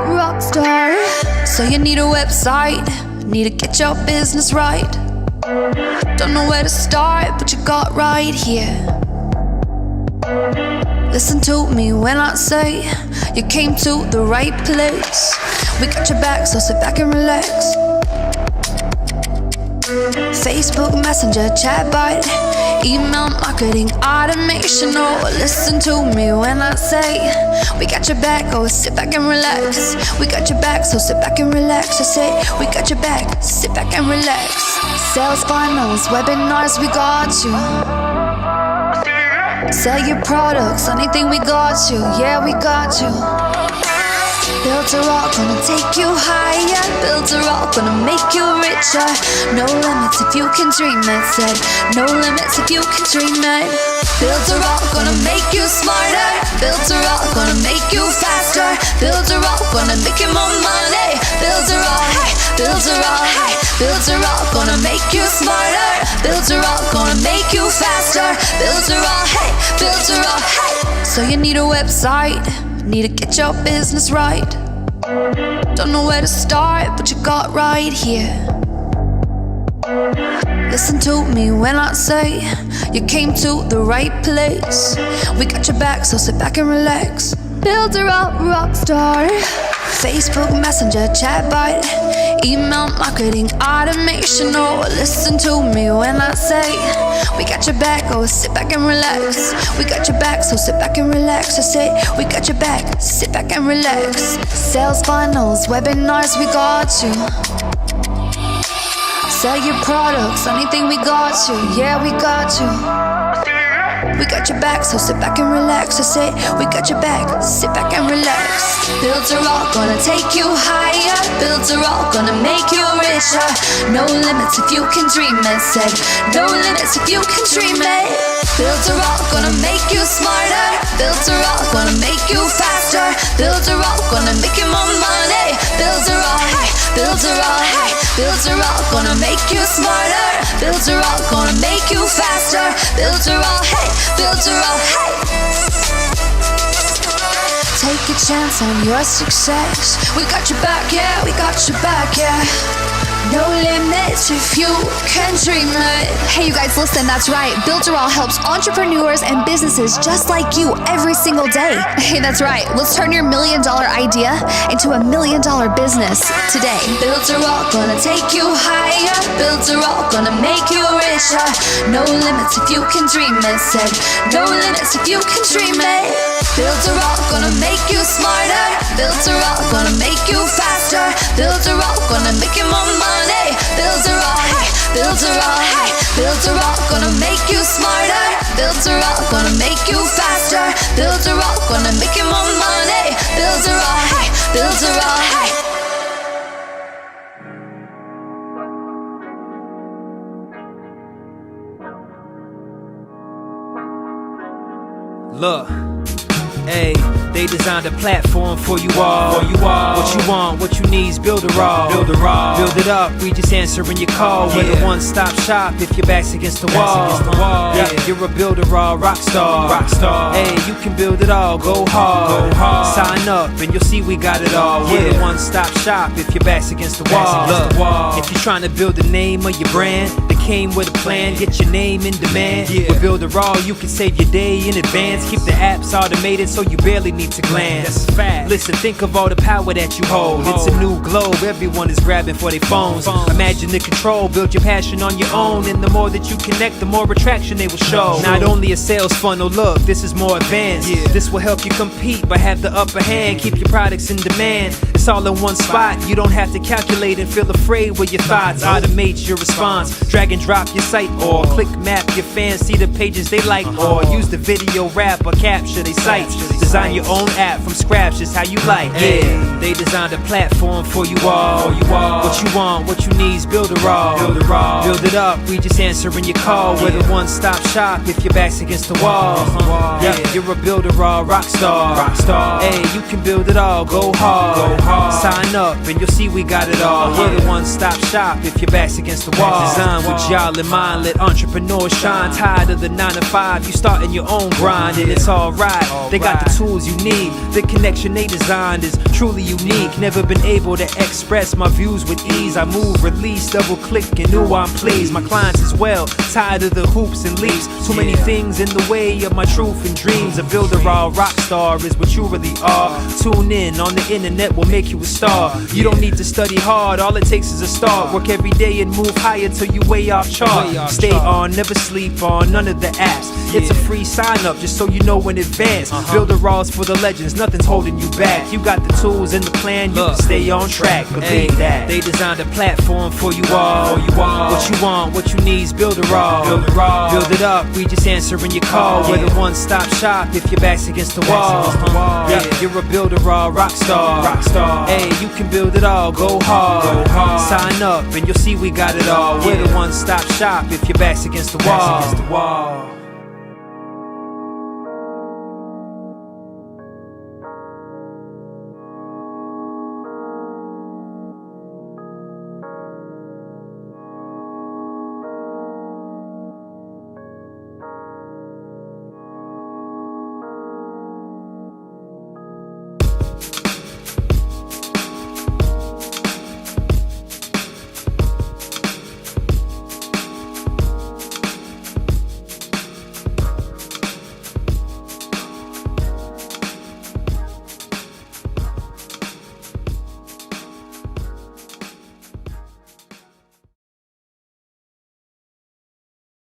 rock star. So you need a website, need to get your business right. Don't know where to start, but you got right here. Listen to me when I say you came to the right place. We got your back, so sit back and relax. Facebook Messenger, chatbot, email marketing, automation. Oh, listen to me when I say we got your back, oh, sit back and relax. We got your back, so sit back and relax. I say we got your back, sit back and relax. Sales funnels, webinars, we got you. Sell your products, anything, we got you. Yeah, we got you. Build a rock, gonna take you higher. Build a rock, gonna make you richer. No limits if you can dream it. Said no limits if you can dream it. Build a rock, gonna make you smarter. Build a rock, gonna make you faster. Build a rock, gonna make you more money. Build a rock, hey, build a rock, hey, build a rock, gonna make you smarter. Build a rock, gonna make you faster. Build a rock, hey, build a rock, hey. So you need a website, need to get your business right. Don't know where to start, but you got right here. Listen to me when I say you came to the right place. We got your back, so sit back and relax. Build a rock star. Facebook Messenger, chatbot, email marketing, automation. Oh, listen to me when I say we got your back, oh, sit back and relax. We got your back, so sit back and relax. I say we got your back, sit back and relax. Sales funnels, webinars, we got you. Sell your products, anything, we got you. Yeah, we got you. We got your back, so sit back and relax. I say we got your back, sit back and relax. Build a rock, gonna take you higher. Build a rock, gonna make you richer. No limits if you can dream it. Said no limits if you can dream it. Build a rock, gonna make you smarter. Build a rock, gonna make you faster. Build a rock, gonna make you more money. Build a rock, hey, build a rock, hey, build a rock, gonna make you smarter. Build a rock, gonna make you faster. Build a rock, hey, build a rock, hey. Take a chance on your success. We got your back, yeah, we got your back, yeah. No limits if you can dream it. Hey, you guys, listen, that's right. Builderall helps entrepreneurs and businesses just like you every single day. Hey, that's right. Let's turn your $1 million idea into $1 million business today. Build a rock, gonna take you higher. Build a rock, gonna make you richer. No limits if you can dream it. Said no limits if you can dream it. Build a rock, gonna make you smarter. Build a rock, gonna make you faster. Build a rock, gonna make you more money. Build a rock, hey, build a rock, hey, build a rock, gonna make you smarter. Build a rock, gonna make you faster. Build a rock, gonna make you more money. Build a rock, hey, build a rock, hey. Look, hey, they designed a platform for you all. What you want, what you need is Builderall. Build it up, we just answering your call. We're the one-stop shop if your back's against the wall. Yeah, you're a Builderall rock star. Hey, you can build it all, go hard. Sign up and you'll see we got it all. We're the one-stop shop if your back's against the wall. Look, if you're trying to build the name of your brand, came with a plan, get your name in demand. With Builderall, you can save your day in advance. Keep the apps automated so you barely need to glance. Listen, think of all the power that you hold. It's a new globe, everyone is grabbing for their phones. Imagine the control, build your passion on your own. And the more that you connect, the more attraction they will show. Not only a sales funnel, look, this is more advanced. This will help you compete, but have the upper hand. Keep your products in demand. It's all in one spot. You don't have to calculate and feel afraid with your thoughts. Automate your response. Drag and drop your site or click map your fans see the pages they like, or use the video wrap or capture their sites. Design your own app from scratch, just how you like. Yeah, they designed a platform for you all. What you want, what you need is Builderall. Build it up, we just answering your call. We're the one-stop shop if your back's against the wall. Yeah, you're a Builderall rock star. Hey, you can build it all, go hard. Sign up and you'll see we got it all. We're the one-stop shop if your back's against the wall. Designed with y'all in mind, let entrepreneurs shine. Tired of the 9 to 5, you starting your own grind, and it's alright. They got the tools you need. The connection they designed is truly unique. Never been able to express my views with ease. I move, release, double click, and knew I'm pleased. My clients as well, tired of the hoops and leaps. Too many things in the way of my truth and dreams. A builder, all rock star is what you really are. Tune in on the internet will make you a star. You don't need to study hard, all it takes is a start. Work every day and move higher till you way off chart. Stay on, never sleep on none of the apps. It's a free sign up just so you know in advance. Builder Raw's for the legends, nothing's holding you back. You got the tools and the plan, you can stay on track. Believe that. They designed a platform for you all. What you want, what you need's Builder Raw. Build it up, we just answering your call. We're the one-stop shop if your back's against the wall. Yeah, you're a Builder Raw rock star. Hey, you can build it all, go hard. Sign up and you'll see we got it all. We're the one-stop shop if your back's against the wall.